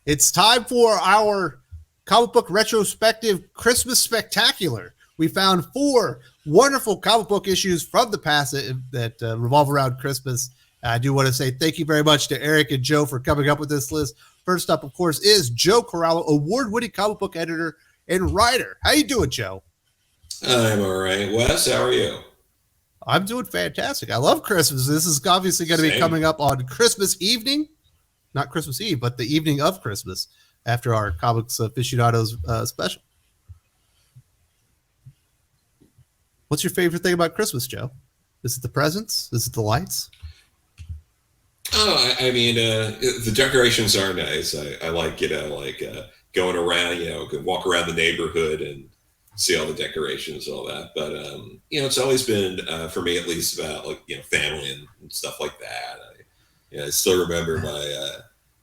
It's time for our comic book retrospective Christmas spectacular. We found 4 wonderful comic book issues from the past that revolve around Christmas. I do want to say thank you very much to Eric and Joe for coming up with this list. First up, of course, is Joe Corallo, award-winning comic book editor and writer. How you doing, Joe? I'm all right. Wes, how are you? I'm doing fantastic. I love Christmas. This is obviously going to be coming up on Christmas evening. Not Christmas Eve, but the evening of Christmas after our Comics Aficionados special. What's your favorite thing about Christmas, Joe? Is it the presents? Is it the lights? Oh, I mean, the decorations are nice. I like, going around, walk around the neighborhood and see all the decorations and all that. But, it's always been, for me at least, about, family and stuff like that. I still remember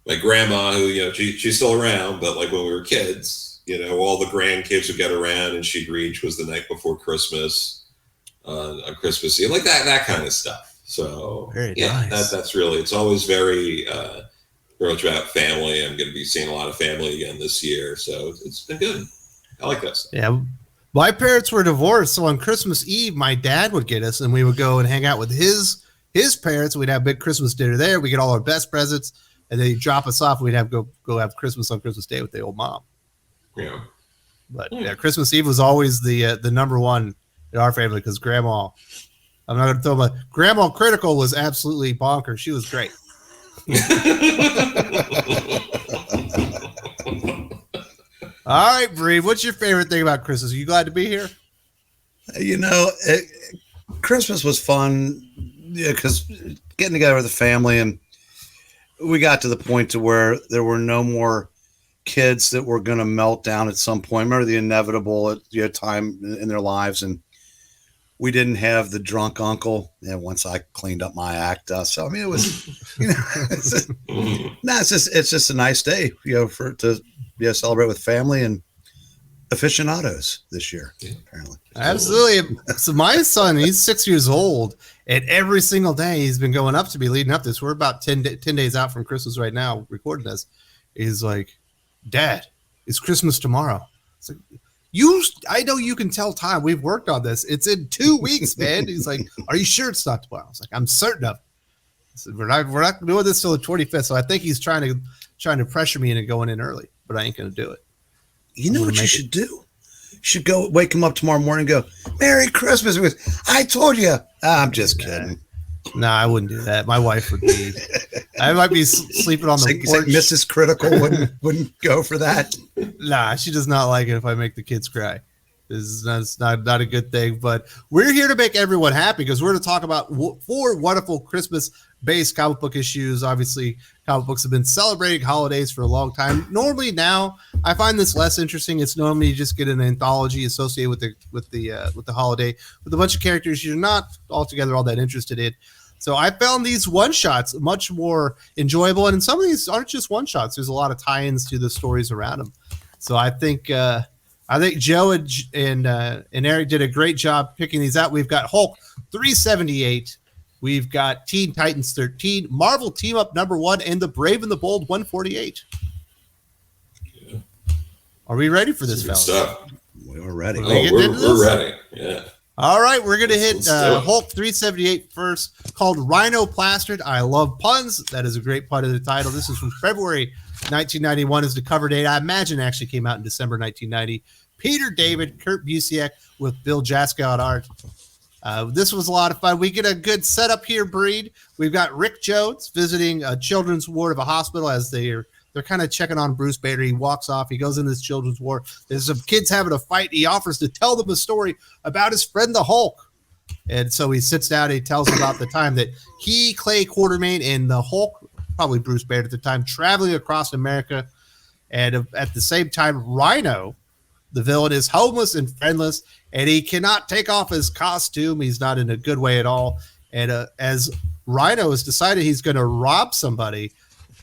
my grandma who, she's still around, but like when we were kids, all the grandkids would get around and she'd read, which was the night before Christmas on Christmas Eve, like that kind of stuff. So nice. That's really, it's always very much about family. I'm going to be seeing a lot of family again this year. So it's been good. I like that stuff. Yeah. My parents were divorced. So on Christmas Eve, my dad would get us and we would go and hang out with his parents. We'd have a big Christmas dinner there. We get all our best presents, and then he'd drop us off. We'd have go have Christmas on Christmas Day with the old mom. Yeah. But Christmas Eve was always the number one in our family because Grandma, I'm not going to throw my Grandma Critical was absolutely bonkers. She was great. All right, Breen, what's your favorite thing about Christmas? Are you glad to be here? Christmas was fun because getting together with the family, and we got to the point to where there were no more kids that were going to melt down at some point. Remember the inevitable time in their lives, and we didn't have the drunk uncle. Once I cleaned up my act, so I mean, it was, it's just a nice day, to celebrate with family and aficionados this year, apparently. Absolutely. So my son, he's 6 years old, and every single day he's been going up to me leading up to this. We're about 10 days out from Christmas right now, recording this. He's like, Dad, it's Christmas tomorrow. It's like, I know you can tell time. We've worked on this. It's in 2 weeks, man. He's like, are you sure it's not tomorrow? I was like, I'm certain of it. I said, we're not doing this till the 25th. So I think he's trying to pressure me into going in early, but I ain't going to do it. You know what you should do? You should go wake him up tomorrow morning and go, Merry Christmas. He goes, I told you. I'm just kidding. No, I wouldn't do that. My wife would be. I might be sleeping on the porch. Mrs. Critical wouldn't go for that. Nah, she does not like it if I make the kids cry. This is not a good thing. But we're here to make everyone happy because we're going to talk about 4 wonderful Christmas-based comic book issues. Obviously, comic books have been celebrating holidays for a long time. Normally now, I find this less interesting. It's normally you just get an anthology associated with the holiday with a bunch of characters you're not altogether all that interested in. So I found these one-shots much more enjoyable, and some of these aren't just one-shots. There's a lot of tie-ins to the stories around them. So I think Joe and Eric did a great job picking these out. We've got Hulk 378. We've got Teen Titans 13, Marvel Team Up #1, and The Brave and the Bold 148. Yeah. Are we ready for this, fellas? We're ready. We're ready. Yeah. All right, we're going to hit Hulk 378 first, called Rhino Plastered. I love puns. That is a great pun in the title. This is from February 1991 is the cover date. I imagine it actually came out in December 1990. Peter David, Kurt Busiek with Bill Jasko on art. This was a lot of fun. We get a good setup here, Breen. We've got Rick Jones visiting a children's ward of a hospital as they're kind of checking on Bruce Banner. He walks off. He goes in this children's ward. There's some kids having a fight. He offers to tell them a story about his friend, the Hulk. And so he sits down and he tells them about the time that he, Clay Quartermain, and the Hulk, probably Bruce Banner at the time, traveling across America. And at the same time, Rhino, the villain, is homeless and friendless, and he cannot take off his costume. He's not in a good way at all. And as Rhino has decided he's going to rob somebody,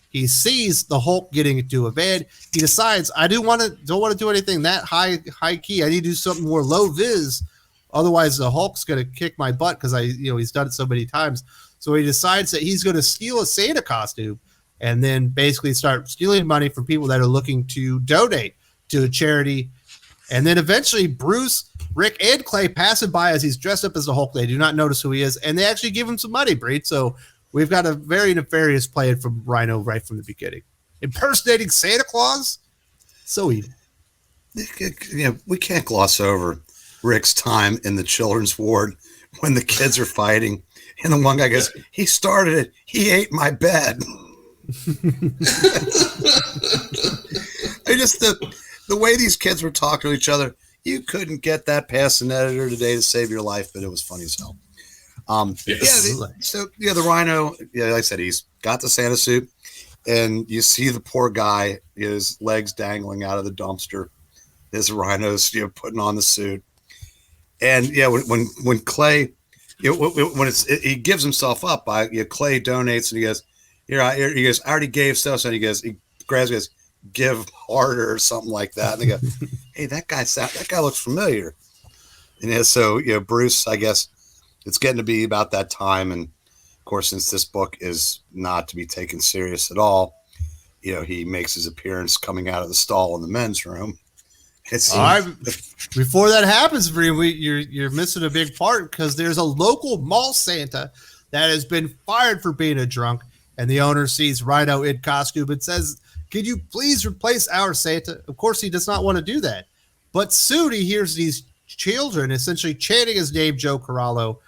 he sees the Hulk getting into a van. He decides, I don't want to do anything that high key. I need to do something more low vis. Otherwise, the Hulk's going to kick my butt because he's done it so many times. So he decides that he's going to steal a Santa costume, and then basically start stealing money from people that are looking to donate to a charity. And then eventually Bruce, Rick, and Clay passing by as he's dressed up as the Hulk. They do not notice who he is, and they actually give him some money, Breed. So we've got a very nefarious plan from Rhino right from the beginning. Impersonating Santa Claus? So evil. We can't gloss over Rick's time in the children's ward when the kids are fighting. And the one guy goes, he started it. He ate my bed. Just the way these kids were talking to each other, you couldn't get that past an editor today to save your life, but it was funny as hell. The Rhino, like I said, he's got the Santa suit, and you see the poor guy, his legs dangling out of the dumpster. His Rhino's, putting on the suit. And when Clay, when he gives himself up, Clay donates, and he goes, he goes, I already gave stuff, and he grabs, he goes, give harder or something like that. And they go, hey, that guy looks familiar. And so Bruce, I guess it's getting to be about that time, and of course, since this book is not to be taken serious at all, he makes his appearance coming out of the stall in the men's room. Before that happens, Breen, you're missing a big part, because there's a local mall Santa that has been fired for being a drunk, and the owner sees Rhino in costume and says, "Can you please replace our Santa?" Of course, he does not want to do that, but soon he hears these children essentially chanting his name, Joe Corallo.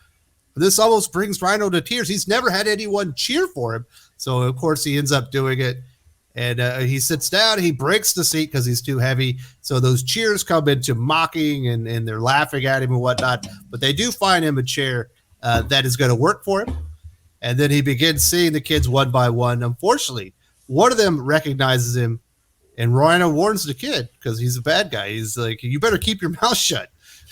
This almost brings Rhino to tears. He's never had anyone cheer for him, so of course he ends up doing it. And he sits down, he breaks the seat because he's too heavy. So those cheers come into mocking, and they're laughing at him and whatnot. But they do find him a chair that is going to work for him. And then he begins seeing the kids one by one. Unfortunately, one of them recognizes him, and Rhino warns the kid because he's a bad guy. He's like, you better keep your mouth shut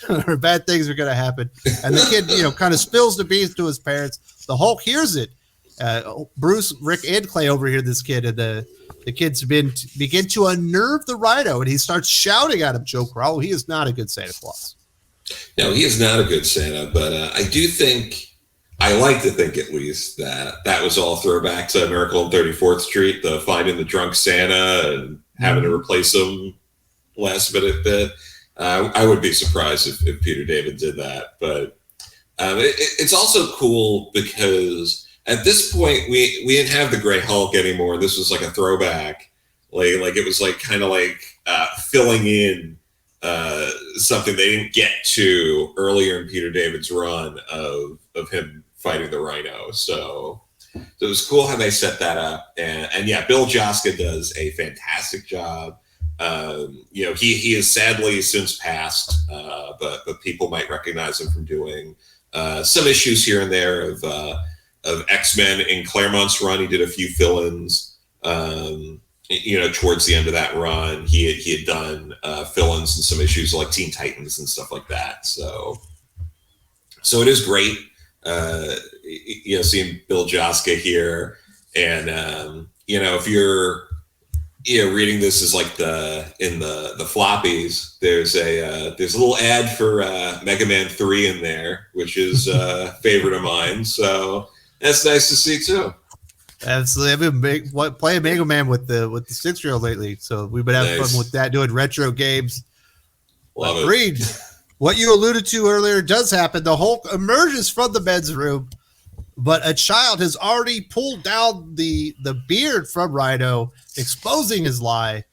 or bad things are going to happen. And the kid, kind of spills the beans to his parents. The Hulk hears it. Bruce, Rick, and Clay overhear this kid, and the kids begin to unnerve the Rhino, and he starts shouting at him, Joe Corallo. He is not a good Santa Claus. No, he is not a good Santa, but I like to think at least that was all throwback to Miracle on 34th Street, the finding the drunk Santa and having to replace him last minute bit. I would be surprised if Peter David did that, but it's also cool because at this point, we didn't have the Gray Hulk anymore. This was like a throwback, like it was like kind of like filling in something they didn't get to earlier in Peter David's run of him fighting the Rhino. So it was cool how they set that up, and Bill Joska does a fantastic job. He has sadly since passed, but people might recognize him from doing some issues here and there of X-Men in Claremont's run. He did a few fill-ins, towards the end of that run. He had done fill-ins in some issues like Teen Titans and stuff like that. So it is great, seeing Bill Joska here. And, if you're, reading this is like in the floppies, there's a little ad for Mega Man 3 in there, which is a favorite of mine. So that's nice to see too. Absolutely, I've been playing Mega Man with the 6-year-old lately, so we've been having fun with that, doing retro games. Love it. Reed, what you alluded to earlier does happen. The Hulk emerges from the men's room, but a child has already pulled down the beard from Rhino, exposing his lie.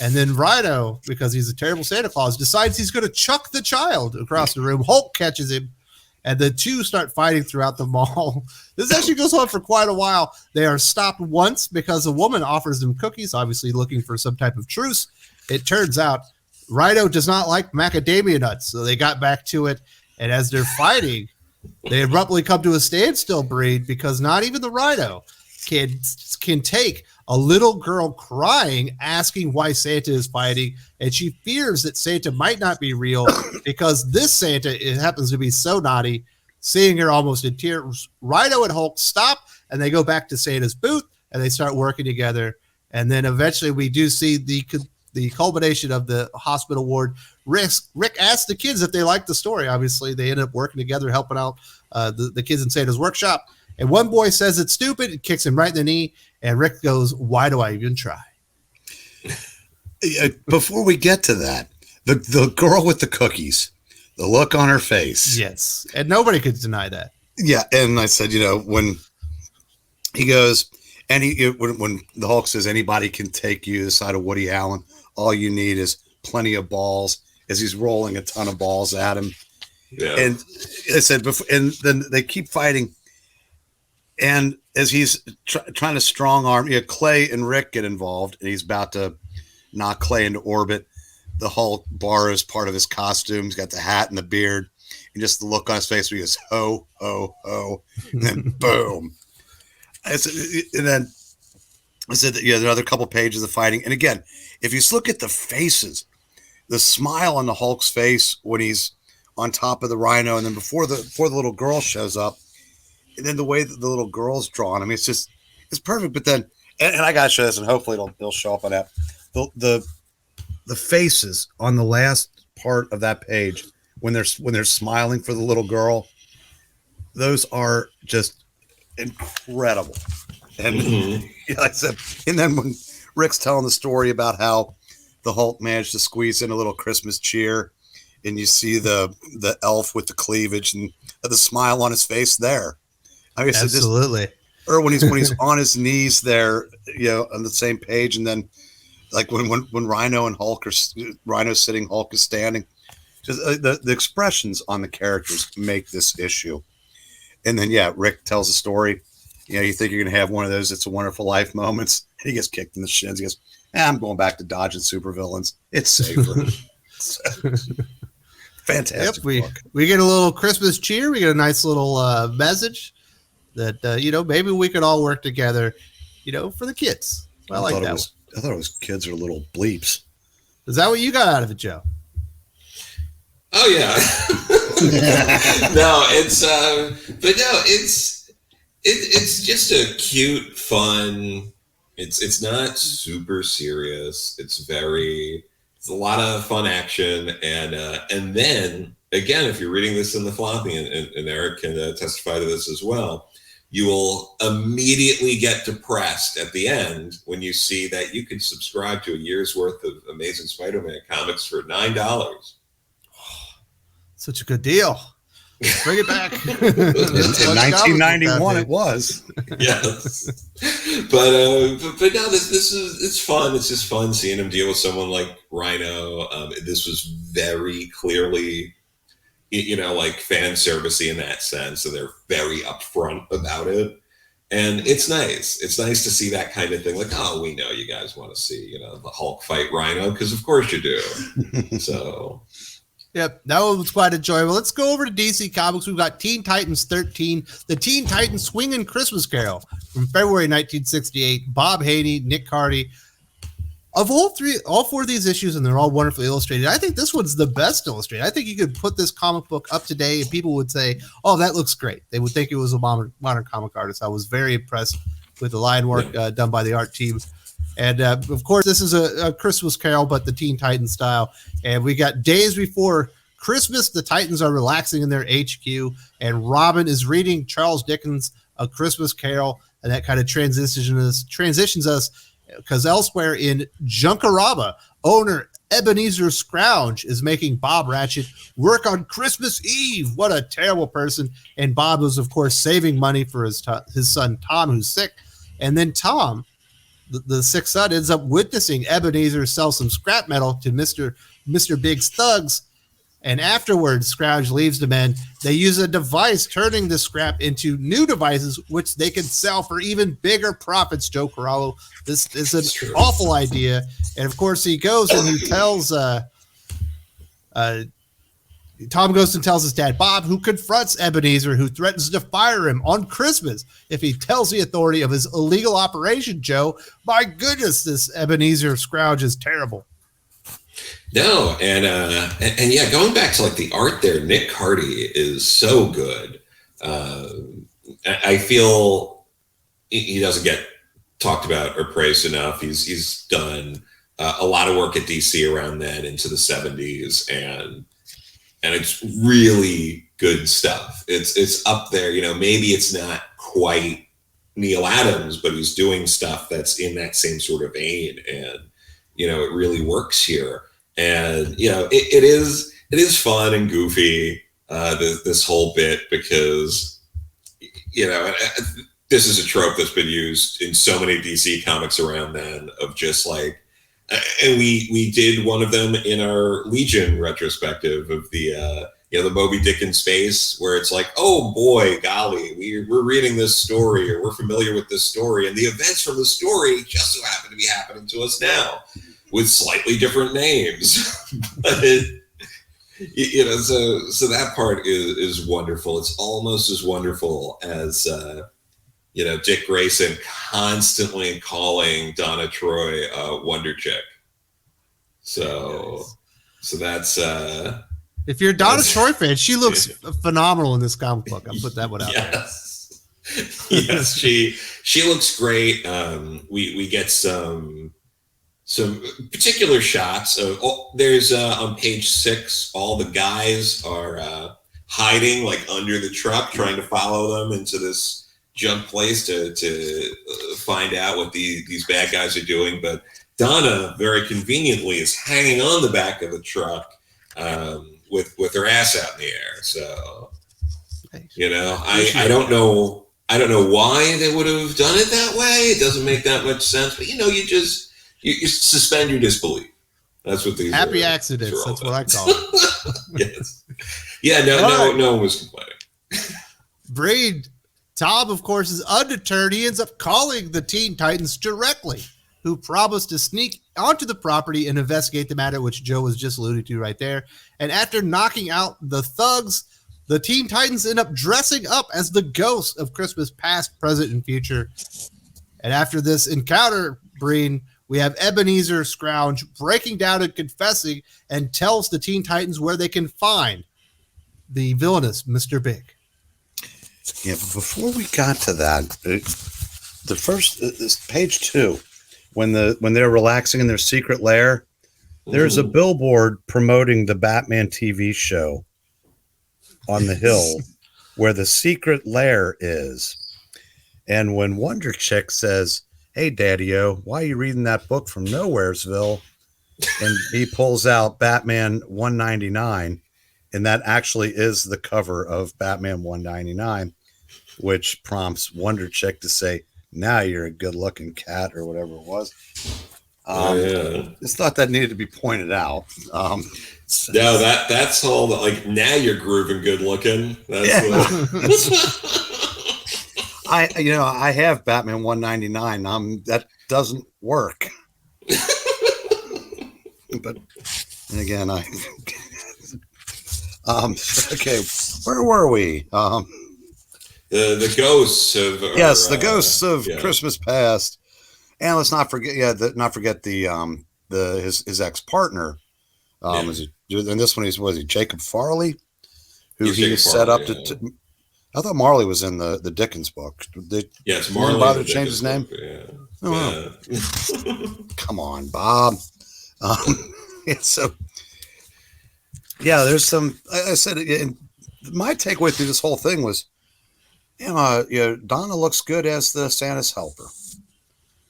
And then Rhino, because he's a terrible Santa Claus, decides he's going to chuck the child across the room. Hulk catches him, and the two start fighting throughout the mall. This actually goes on for quite a while. They are stopped once because a woman offers them cookies, obviously looking for some type of truce. It turns out Rhino does not like macadamia nuts, so they got back to it. And as they're fighting, they abruptly come to a standstill, Breed, because not even the Rhino can take a little girl crying, asking why Santa is fighting, and she fears that Santa might not be real because this Santa happens to be so naughty. Seeing her almost in tears, Rhino and Hulk stop, and they go back to Santa's booth, and they start working together. And then eventually we do see the culmination of the hospital ward. Rick asked the kids if they liked the story. Obviously, they ended up working together, helping out the kids in Santa's workshop. And one boy says it's stupid and kicks him right in the knee. And Rick goes, "Why do I even try?" Before we get to that, the girl with the cookies, the look on her face. Yes. And nobody could deny that. Yeah. And I said, when he goes, and when the Hulk says anybody can take you the side of Woody Allen, all you need is plenty of balls, as he's rolling a ton of balls at him. Yeah. And I said, and then they keep fighting. And as he's trying to strong arm, Clay and Rick get involved, and he's about to knock Clay into orbit. The Hulk borrows part of his costume. He's got the hat and the beard, and just the look on his face where he goes, "Ho, ho, ho," and then boom. And then I said that, another couple pages of fighting. And again, if you look at the faces, the smile on the Hulk's face when he's on top of the Rhino, and then before the little girl shows up, and then the way that the little girl's drawn, I mean, it's perfect. But then, and I gotta show this, and hopefully it'll show up on that. The faces on the last part of that page when they're smiling for the little girl, those are just incredible. And I said, and then when Rick's telling the story about how the Hulk managed to squeeze in a little Christmas cheer, and you see the elf with the cleavage and the smile on his face there. I mean, absolutely. Or when he's on his knees there, on the same page, and then like when Rhino and Hulk Rhino's sitting, Hulk is standing. Just the expressions on the characters make this issue. And then Rick tells a story. You think you're gonna have one of those "It's a Wonderful Life" moments, and he gets kicked in the shins. He goes, "I'm going back to dodging supervillains. It's safer." Fantastic. Yep, book. we get a little Christmas cheer. We get a nice little message that maybe we could all work together, for the kids. I like that one. I thought it was kids are little bleeps. Is that what you got out of it, Joe? Oh yeah. No, it's just a cute, fun. It's not super serious. It's a lot of fun action, and then again, if you're reading this in the floppy, and Eric can testify to this as well, you will immediately get depressed at the end when you see that you can subscribe to a year's worth of Amazing Spider-Man comics for $9. Such a good deal. Bring it back. In 1991, it was. Yes, but no, it's fun. It's just fun seeing him deal with someone like Rhino. This was very clearly, like fan servicey in that sense, so they're very upfront about it, and it's nice. It's nice to see that kind of thing. Like, oh, we know you guys want to see, the Hulk fight Rhino, because of course you do. So. Yep, that one was quite enjoyable. Let's go over to DC Comics. We've got Teen Titans 13, the Teen Titans Swingin' Christmas Carol from February 1968. Bob Haney, Nick Cardy. Of all four of these issues, and they're all wonderfully illustrated, I think this one's the best illustrated. I think you could put this comic book up today and people would say, "Oh, that looks great." They would think it was a modern comic artist. I was very impressed with the line work done by the art team. And of course, this is a Christmas Carol, but the Teen Titans style. And we got days before Christmas, the Titans are relaxing in their HQ, and Robin is reading Charles Dickens' A Christmas Carol, and that kind of transitions us because elsewhere in Junkarama, owner Ebenezer Scrouge is making Bob Ratchet work on Christmas Eve. What a terrible person! And Bob was, of course, saving money for his son Tom, who's sick, and then Tom, the sick son, ends up witnessing Ebenezer sell some scrap metal to Mr. Big's thugs, and afterwards Scrouge leaves the men. They use a device turning the scrap into new devices, which they can sell for even bigger profits. Joe Corallo, this is an awful idea, and of course he goes and he tells Tom goes and tells his dad, Bob, who confronts Ebenezer, who threatens to fire him on Christmas if he tells the authority of his illegal operation. Joe, my goodness, this Ebenezer Scrouge is terrible. No, and yeah, going back to like the art there, Nick Cardy is so good. I feel he doesn't get talked about or praised enough. He's done a lot of work at DC around then into the 70s, and it's really good stuff. It's up there. Maybe it's not quite Neil Adams, but he's doing stuff that's in that same sort of vein, and it really works here. And it is fun and goofy, this whole bit, because this is a trope that's been used in so many DC comics around then, of just like, and we did one of them in our Legion retrospective of the the Moby Dick in space, where it's like, oh boy, golly, we're reading this story, or we're familiar with this story, and the events from the story just so happen to be happening to us now with slightly different names. But so that part is wonderful. It's almost as wonderful as Dick Grayson constantly calling Donna Troy Wonder Chick. So that's if you're a Donna Troy fan, she looks phenomenal in this comic book. I'll put that one out there. Yes, she looks great. We get some particular shots of, there's on page 6, all the guys are hiding like under the truck, trying to follow them into this junk place to find out what these bad guys are doing. But Donna very conveniently is hanging on the back of the truck with her ass out in the air. So I don't know why they would have done it that way. It doesn't make that much sense. But you suspend your disbelief. That's what these happy accidents. That's what I call it. Yes. Yeah. No one was complaining. Breen, Tom, of course, is undeterred. He ends up calling the Teen Titans directly, who promised to sneak onto the property and investigate the matter, which Joe was just alluding to right there. And after knocking out the thugs, the Teen Titans end up dressing up as the ghosts of Christmas past, present, and future. And after this encounter, Breen, we have Ebenezer Scrooge breaking down and confessing, and tells the Teen Titans where they can find the villainous Mr. Big. Yeah, but before we got to that, the first page 2, when they're relaxing in their secret lair, there's a billboard promoting the Batman TV show on the hill where the secret lair is. And when Wonder Chick says, "Hey, Daddy-O, why are you reading that book from Nowheresville?" and he pulls out Batman 199, and that actually is the cover of Batman 199, which prompts Wonder Chick to say, "Now you're a good-looking cat," or whatever it was. Just thought that needed to be pointed out. No, that's all. Like, now you're grooving, good-looking. I have Batman 199. That doesn't work. But and again, okay, where were we? The ghosts of the ghosts of Christmas past, and let's not forget his ex-partner. And this one was he Jacob Farley, who he set up to. I thought Marley was in the Dickens book. It's Marley. Bother to change his name? Yeah. Oh, come on, Bob. There's some. I said, my takeaway through this whole thing was, Donna looks good as the Santa's helper,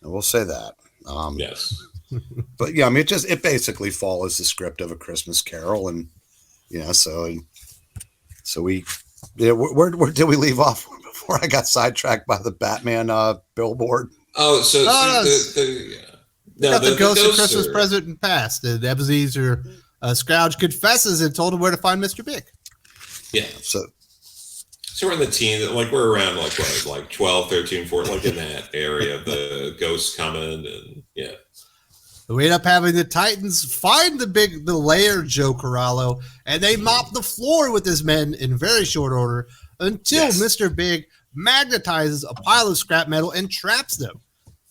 and we'll say that. Yes. But it basically follows the script of A Christmas Carol, and so we. Yeah, where did we leave off before I got sidetracked by the Batman billboard? Oh, so the ghost of Christmas present and past. The Ebenezer Scrooge confesses and told him where to find Mr. Big. Yeah. So we're in the teens, like we're around like 12, 13, 14, like in that area of the ghosts coming, and we end up having the Titans find the lair, Joe Corallo, and they mop the floor with his men in very short order until Mr. Big magnetizes a pile of scrap metal and traps them.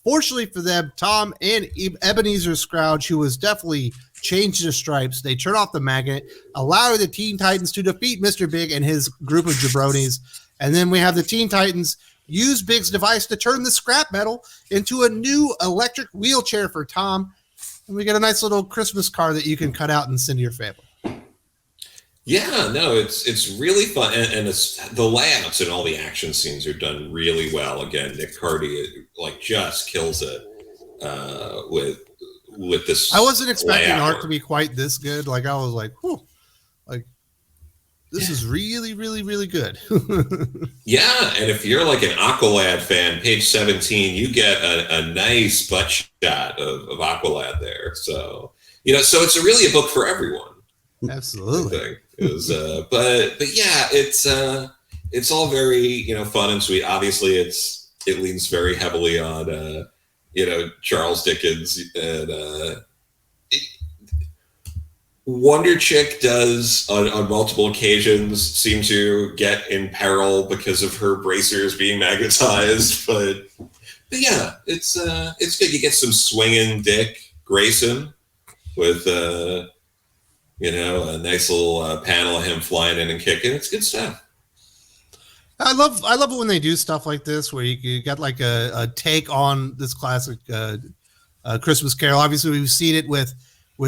Fortunately for them, Tom and Ebenezer Scrooge, who was definitely changed his stripes, they turn off the magnet, allowing the Teen Titans to defeat Mr. Big and his group of jabronis. And then we have the Teen Titans use Big's device to turn the scrap metal into a new electric wheelchair for Tom. And we get a nice little Christmas card that you can cut out and send to your family. Yeah, no, it's really fun, and it's the layouts and all the action scenes are done really well. Again, Nick Cardy like just kills it with this I wasn't expecting layout art to work. be quite this good. Like I was like, whew, like this is really, really, really good. Yeah, and if you're like an Aqualad fan, page 17, you get a nice butt shot of Aqualad there. So so it's really a book for everyone. I Absolutely. think is but yeah, it's all very fun and sweet. Obviously, it leans very heavily on Charles Dickens and Wonder Chick does on multiple occasions seem to get in peril because of her bracers being magnetized, but yeah, it's good. You get some swinging Dick Grayson with a nice little panel of him flying in and kicking. It's good stuff. I love it when they do stuff like this where you got like a take on this classic Christmas Carol. Obviously, we've seen it with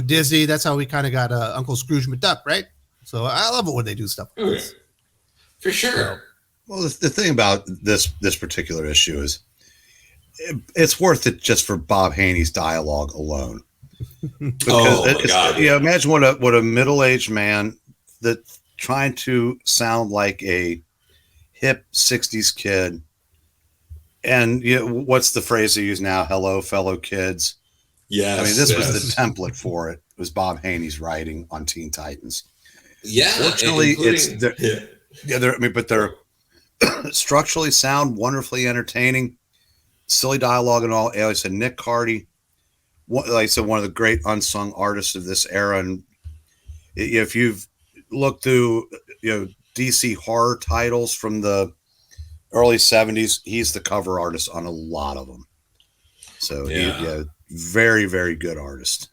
Disney. That's how we kind of got Uncle Scrooge McDuck, right? So I love it when they do stuff like this. For sure. Well, the thing about this particular issue is it's worth it just for Bob Haney's dialogue alone. Oh my God! Imagine what a middle-aged man that trying to sound like a hip '60s kid, and what's the phrase they use now? Hello, fellow kids. Yes, I mean, this was the template for it. It was Bob Haney's writing on Teen Titans. Yeah, fortunately, but they're structurally sound, wonderfully entertaining, silly dialogue and all. Like I said, Nick Cardy, like I said, one of the great unsung artists of this era. And if you've looked through, DC horror titles from the early 70s, he's the cover artist on a lot of them. So very, very good artist.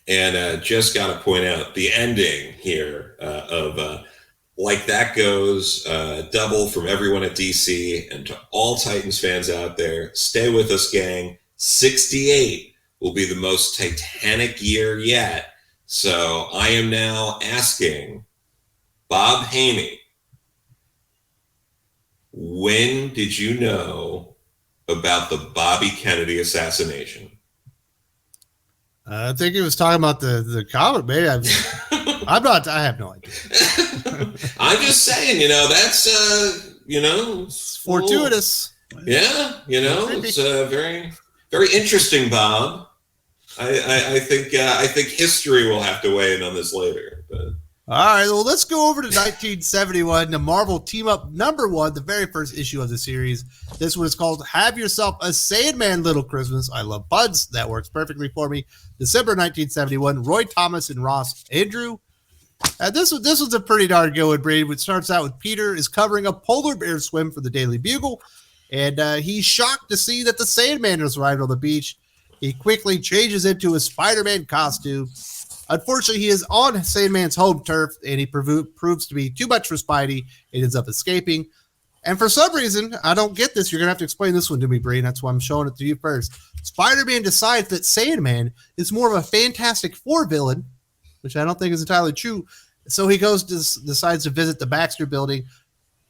And just got to point out the ending here of Like That Goes, double from everyone at DC and to all Titans fans out there. Stay with us, gang. 68 will be the most Titanic year yet. So I am now asking Bob Haney, when did you know about the Bobby Kennedy assassination? I think he was talking about the comic, maybe. I'm not. I have no idea. I'm just saying, that's it's fortuitous. Yeah, it's very, very interesting, Bob. I think history will have to weigh in on this later. But all right, well, let's go over to 1971, the Marvel Team Up #1, the very first issue of the series. This one is called "Have Yourself a Sandman Little Christmas." I love puns. That works perfectly for me. December 1971. Roy Thomas and Ross Andrew. This was a pretty darn good one, Brady. It starts out with Peter is covering a polar bear swim for the Daily Bugle, and he's shocked to see that the Sandman has arrived on the beach. He quickly changes into a Spider-Man costume. Unfortunately, he is on Sandman's home turf, and he proves to be too much for Spidey and ends up escaping. And for some reason, I don't get this. You're going to have to explain this one to me, Breen. That's why I'm showing it to you first. Spider-Man decides that Sandman is more of a Fantastic Four villain, which I don't think is entirely true. So he decides to visit the Baxter Building.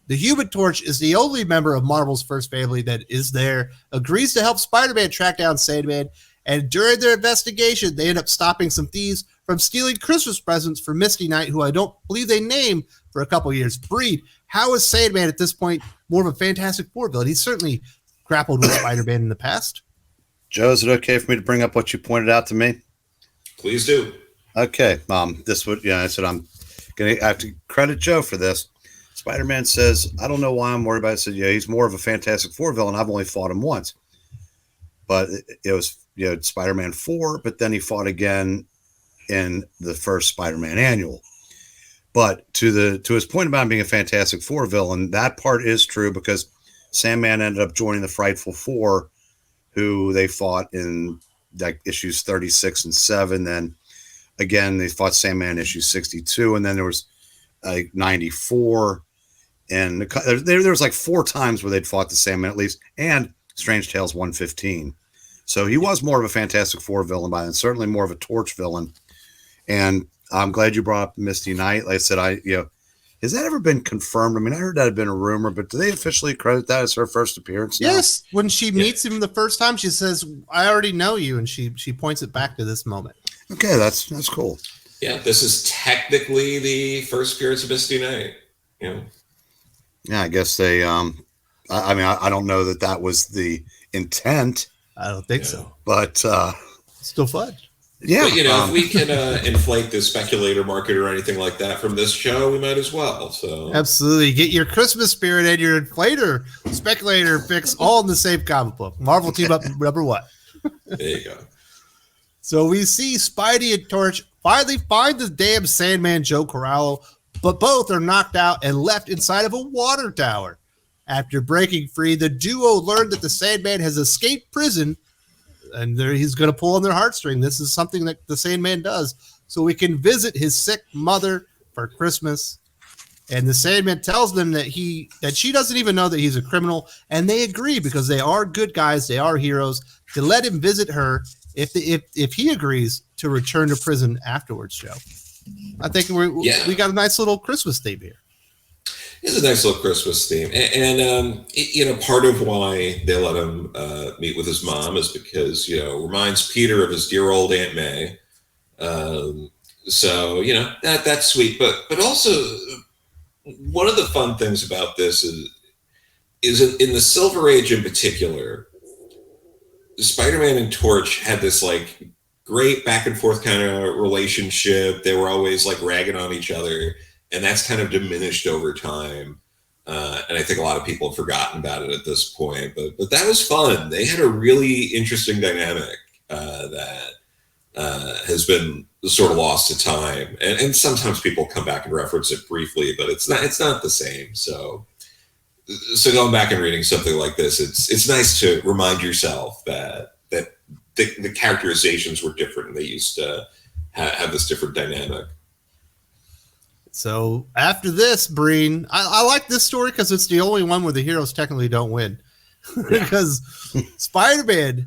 The Human Torch is the only member of Marvel's first family that is there, agrees to help Spider-Man track down Sandman, and during their investigation, they end up stopping some thieves from stealing Christmas presents for Misty Knight, who I don't believe they named for a couple years. Breed, how is Sandman at this point more of a Fantastic Four villain? He's certainly grappled with Spider-Man in the past. Joe, is it okay for me to bring up what you pointed out to me? Please do. Okay. This would, I said I have to credit Joe for this. Spider-Man says, I don't know why I'm worried about it. I said, he's more of a Fantastic Four villain. I've only fought him once. But it was, Spider-Man 4, but then he fought again in the first Spider-Man annual. But to his point about him being a Fantastic Four villain, that part is true because Sandman ended up joining the Frightful Four, who they fought in like issues 36 and 7. Then again, they fought Sandman issues 62, and then there was 94. And there was like 4 times where they'd fought the Sandman at least, and Strange Tales 115. So he was more of a Fantastic Four villain by then, certainly more of a Torch villain. And I'm glad you brought up Misty Knight. Like I said, has that ever been confirmed? I mean, I heard that had been a rumor, but do they officially credit that as her first appearance now? Yes. When she meets him the first time, she says, I already know you. And she points it back to this moment. Okay, that's cool. Yeah, this is technically the first appearance of Misty Knight. Yeah. Yeah, I guess they, I mean, I don't know that was the intent. I don't think so. But still fun. Yeah. But, if we can inflate the speculator market or anything like that from this show, we might as well. So absolutely. Get your Christmas spirit and your inflator speculator fix all in the same comic book. Marvel Team Up number 1. There you go. So we see Spidey and Torch finally find the damn Sandman Joe Corallo, but both are knocked out and left inside of a water tower. After breaking free, the duo learn that the Sandman has escaped prison, and he's going to pull on their heartstring. This is something that the Sandman does, so we can visit his sick mother for Christmas. And the Sandman tells them that she doesn't even know that he's a criminal, and they agree because they are good guys, they are heroes, to let him visit her if he agrees to return to prison afterwards. Joe, I think we got a nice little Christmas theme here. It's a nice little Christmas theme, and part of why they let him meet with his mom is because reminds Peter of his dear old Aunt May. So that's sweet, but also one of the fun things about this is in the Silver Age in particular, Spider-Man and Torch had this like great back and forth kind of relationship. They were always like ragging on each other. And that's kind of diminished over time. And I think a lot of people have forgotten about it at this point. But that was fun. They had a really interesting dynamic that has been sort of lost to time. And sometimes people come back and reference it briefly, but it's not the same. So going back and reading something like this, it's nice to remind yourself that the characterizations were different and they used to have this different dynamic. So after this, Breen, I like this story because it's the only one where the heroes technically don't win. Because Spider-Man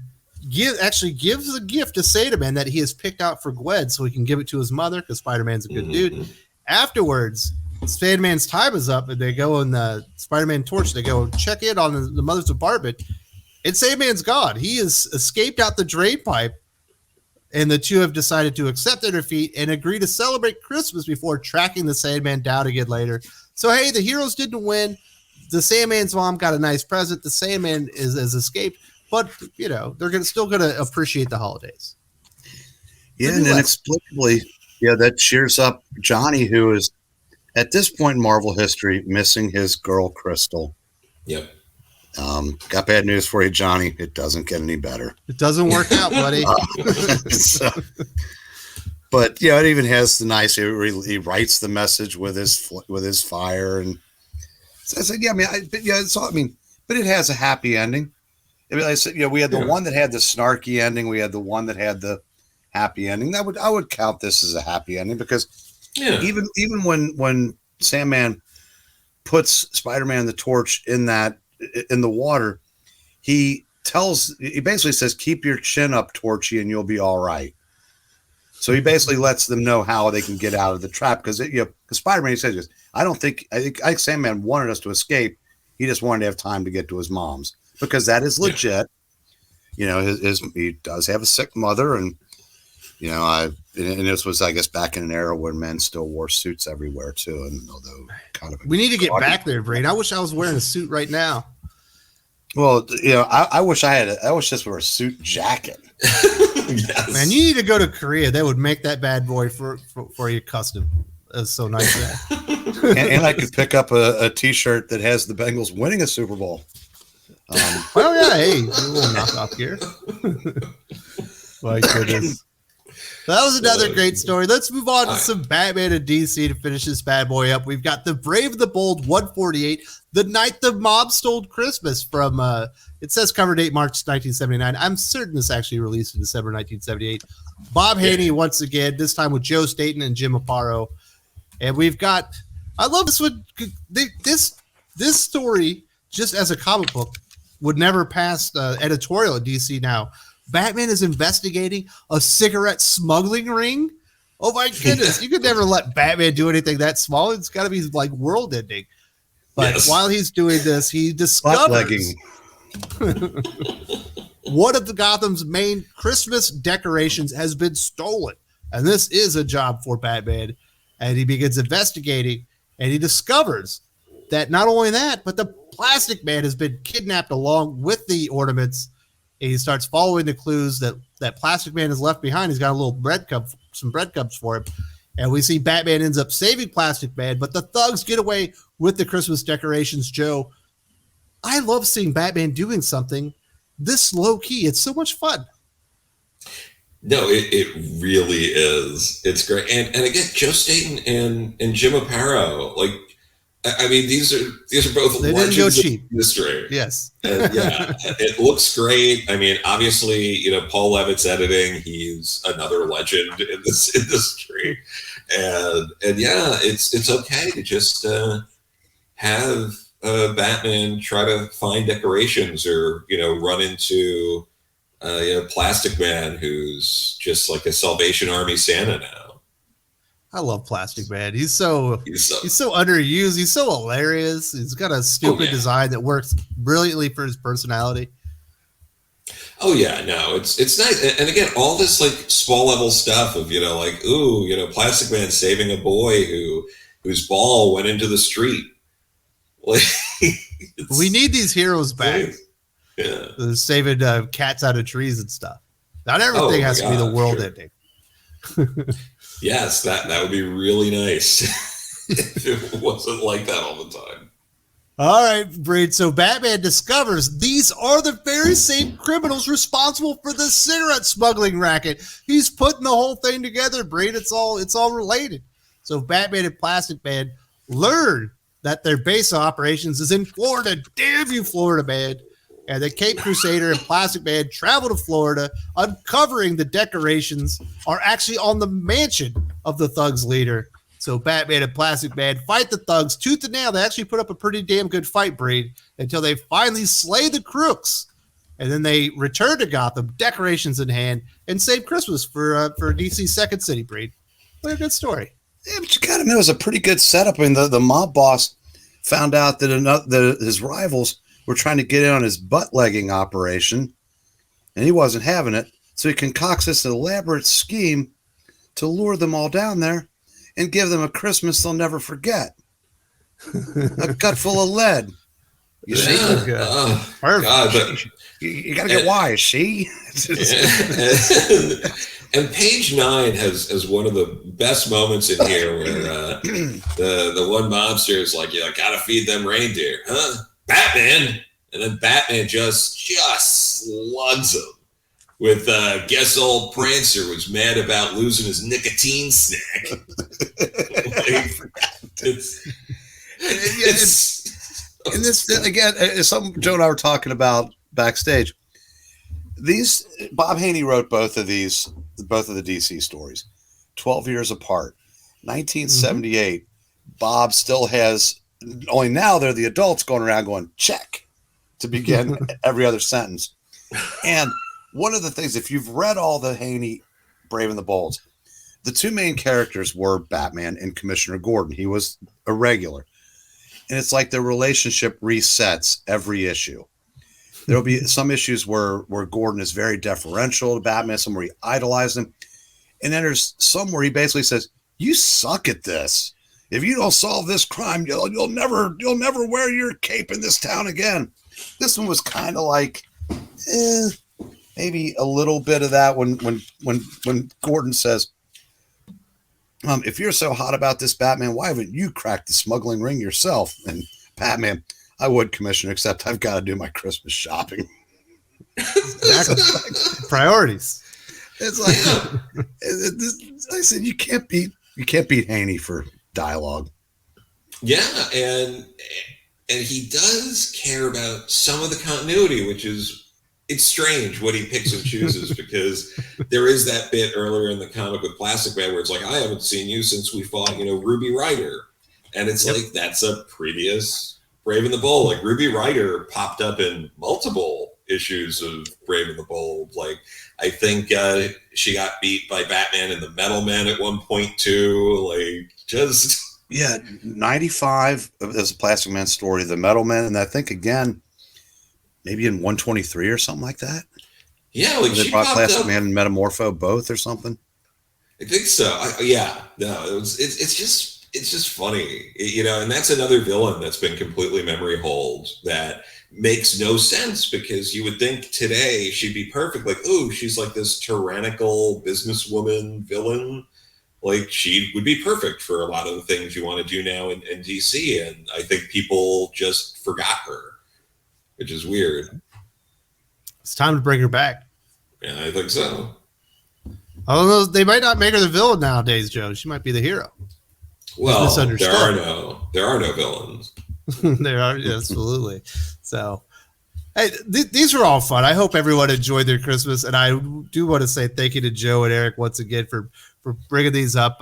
actually gives a gift to Sandman that he has picked out for Gwen so he can give it to his mother because Spider-Man's a good dude. Afterwards, Sandman's time is up and they go in the Spider-Man Torch. They go check in on the mother's apartment and Sandman's gone. He has escaped out the drain pipe. And the two have decided to accept their defeat and agree to celebrate Christmas before tracking the Sandman down again later. So, hey, the heroes didn't win. The Sandman's mom got a nice present. The Sandman has escaped. But, they're still going to appreciate the holidays. Yeah, and inexplicably, that cheers up Johnny, who is, at this point in Marvel history, missing his girl, Crystal. Yep. Got bad news for you, Johnny. It doesn't get any better. It doesn't work out, buddy. But it even has the nice. He writes the message with his fire, and so I said, but it has a happy ending. I mean, I said, we had the one that had the snarky ending. We had the one that had the happy ending. I would count this as a happy ending because even when Sandman puts Spider-Man the Torch in the water, he basically says, keep your chin up, Torchy, and you'll be all right. So he basically lets them know how they can get out of the trap because Spider-Man says this. I think Sandman wanted us to escape. He just wanted to have time to get to his mom's because that is legit. He does have a sick mother, and and this was, I guess, back in an era when men still wore suits everywhere too. And although we need to get back there, Breen. I wish I was wearing a suit right now. Well, I wish I wish this were a suit jacket. Yes. Man, you need to go to Korea. They would make that bad boy for you custom. That's so nice. and I could pick up a T-shirt that has the Bengals winning a Super Bowl. Well, yeah, hey, a little knockoff here. My goodness. That was another great story. Let's move on to some Batman and DC to finish this bad boy up. We've got The Brave and the Bold 148, The Night the Mob Stole Christmas from, it says cover date March 1979. I'm certain this actually released in December 1978. Bob Haney once again, this time with Joe Staton and Jim Aparo. And we've got, I love this one. This story, just as a comic book, would never pass editorial at DC now. Batman is investigating a cigarette smuggling ring Oh my goodness, you could never let Batman do anything that small. It's got to be like world ending. But while he's doing this, he discovers one of the Gotham's main Christmas decorations has been stolen. And this is a job for Batman. And he begins investigating, and he discovers that not only that, but the Plastic Man has been kidnapped along with the ornaments. And he starts following the clues that Plastic Man has left behind. He's got a little some breadcrumbs for him. And we see Batman ends up saving Plastic Man, but the thugs get away with the Christmas decorations. Joe, I love seeing Batman doing something this low key. It's so much fun. No, it really is. It's great. And again, Joe Staton and Jim Aparo, like, I mean, these are both legends of the industry. Yes. And yeah, it looks great. I mean, obviously, Paul Levitt's editing, he's another legend in this industry. And yeah, it's okay to just have Batman try to find decorations or, run into Plastic Man, who's just like a Salvation Army Santa now. I love Plastic Man. He's so underused. He's so hilarious. He's got a stupid design that works brilliantly for his personality. Oh yeah, no, it's nice. And again, all this like small level stuff of, Plastic Man saving a boy whose ball went into the street. Like, we need these heroes back. Yeah. Saving cats out of trees and stuff. Not everything has to be the world ending. Yes, that would be really nice if it wasn't like that all the time. All right, Breen. So Batman discovers these are the very same criminals responsible for the cigarette smuggling racket. He's putting the whole thing together, Breen. It's all related. So Batman and Plastic Man learn that their base of operations is in Florida. Damn you, Florida man. And the Cape Crusader and Plastic Man travel to Florida, uncovering the decorations are actually on the mansion of the Thugs leader. So Batman and Plastic Man fight the Thugs tooth and nail. They actually put up a pretty damn good fight, Breen, until they finally slay the crooks. And then they return to Gotham, decorations in hand, and save Christmas for DC's Second City, Breen. What a good story. Yeah, but you got to know it was a pretty good setup. I mean, the mob boss found out that his rivals were trying to get in on his butt-legging operation, and he wasn't having it. So he concocts this elaborate scheme to lure them all down there and give them a Christmas they'll never forget. A gut full of lead. You see? Oh, God, but, you got to get wise, see? And page 9 has one of the best moments in here where the one mobster is like, gotta feed them reindeer, huh? Batman, and then Batman just slugs him with guess old Prancer was mad about losing his nicotine snack. And this again, something Joe and I were talking about backstage. Bob Haney wrote both of the DC stories, 12 years apart. 1978, Bob still has. Only now they're the adults going around going, check, to begin every other sentence. And one of the things, if you've read all the Haney Brave and the Bold, the two main characters were Batman and Commissioner Gordon. He was a regular. And it's like their relationship resets every issue. There'll be some issues where Gordon is very deferential to Batman, some where he idolizes him. And then there's some where he basically says, you suck at this. If you don't solve this crime, you'll never wear your cape in this town again. This one was kind of like, maybe a little bit of that when Gordon says, if you're so hot about this, Batman, why haven't you cracked the smuggling ring yourself? And Batman, I would, Commissioner, except I've got to do my Christmas shopping. Exactly. Priorities. It's like I said, you can't beat Haney for dialogue. Yeah, and he does care about some of the continuity, which is it's strange what he picks and chooses because there is that bit earlier in the comic with Plastic Man where it's like, I haven't seen you since we fought, Ruby Rider. And it's like, that's a previous Brave and the Bold. Like Ruby Rider popped up in multiple issues of Brave and the Bold. Like, I think she got beat by Batman and the Metal Men at one point too. Like, just 95 as a Plastic Man story, the Metal Men, and I think again maybe in 123 or something like that. Yeah, like they brought Plastic Man and Metamorpho both or something. I think so. It's just funny, and that's another villain that's been completely memory hold that makes no sense, because you would think today she'd be perfect. Like, oh, she's like this tyrannical businesswoman villain. Like, she would be perfect for a lot of the things you want to do now in DC. And I think people just forgot her, which is weird. It's time to bring her back. Yeah, I think so. Although they might not make her the villain nowadays, Joe. She might be the hero. Well, there are no villains. There are, absolutely. So, hey, these were all fun. I hope everyone enjoyed their Christmas, and I do want to say thank you to Joe and Eric once again for bringing these up.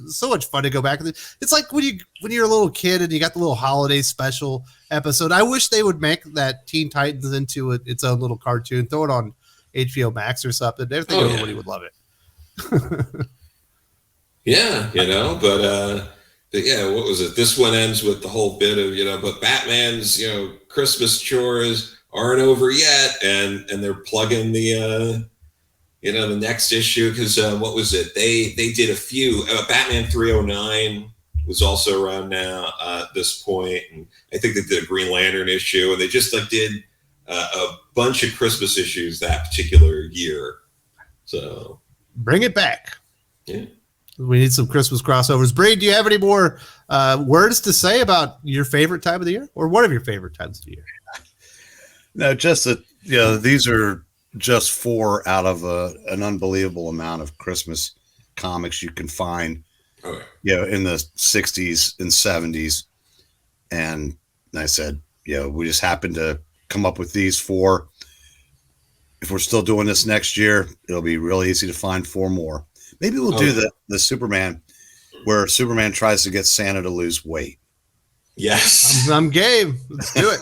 So much fun to go back. It's like when you're a little kid and you got the little holiday special episode. I wish they would make that Teen Titans into its own little cartoon. Throw it on HBO Max or something. I think everybody would love it. Yeah, but yeah, what was it? This one ends with the whole bit of, but Batman's, Christmas chores aren't over yet. And they're plugging the next issue. Cause what was it? They did a few, Batman 309 was also around now at this point. And I think they did a Green Lantern issue, and they just did a bunch of Christmas issues that particular year. So bring it back. Yeah. We need some Christmas crossovers. Breen, do you have any more words to say about your favorite time of the year, or one of your favorite times of the year? No, just that, these are just 4 out of an unbelievable amount of Christmas comics you can find, in the 60s and 70s. And I said, we just happened to come up with these 4. If we're still doing this next year, it'll be really easy to find 4 more. Maybe we'll do the Superman, where Superman tries to get Santa to lose weight. Yes. I'm game. Let's do it.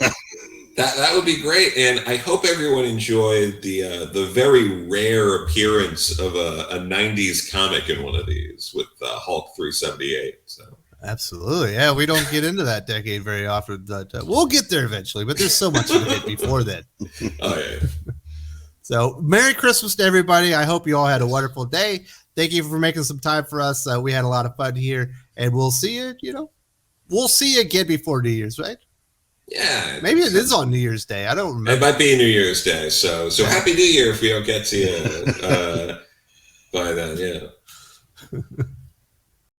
That would be great. And I hope everyone enjoyed the very rare appearance of a 90s comic in one of these with Hulk 378. So. Absolutely. Yeah, we don't get into that decade very often. But, we'll get there eventually, but there's so much to hit before then. Oh, yeah. So, Merry Christmas to everybody. I hope you all had a wonderful day. Thank you for making some time for us. We had a lot of fun here, and we'll see you, we'll see you again before New Year's, right? Yeah. Maybe it is on New Year's Day. I don't remember. It might be New Year's Day. So Happy New Year if we don't get to you by then, yeah.